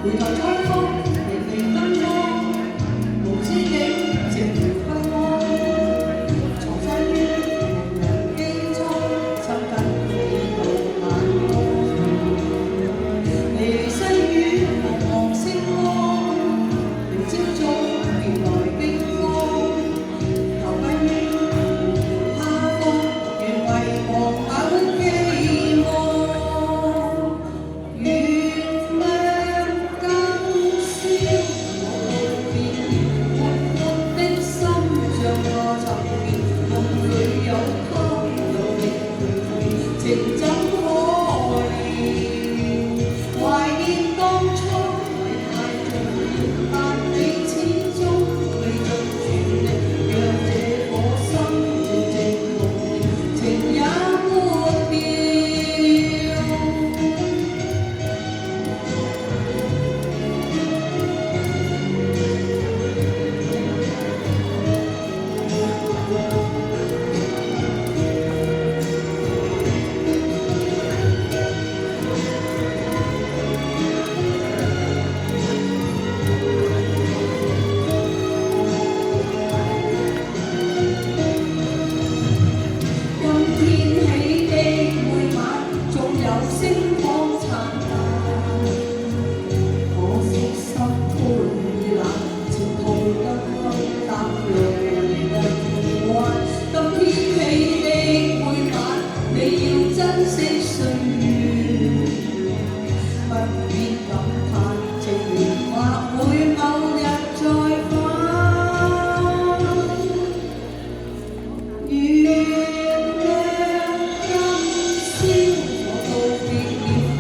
回頭再看，微微燈光，無知境，寂寥不安。藏身於無人機艙，親近你到眼光。離西於茫茫星光，明朝早迎來驚慌。投奔於他方，願為黃牛寄望。情怎可憐？懷念當初你太重要，但你始終未盡全力，讓這顆心靜靜無聊，情也抹掉。星光燦爛，可惜心灰意冷，情途得不搭淚能還。今天起的每晚，你要珍惜歲月，不必感嘆情緣或會某日再返。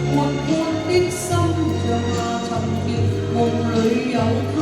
活潑的心像下沉澱，夢裏有他。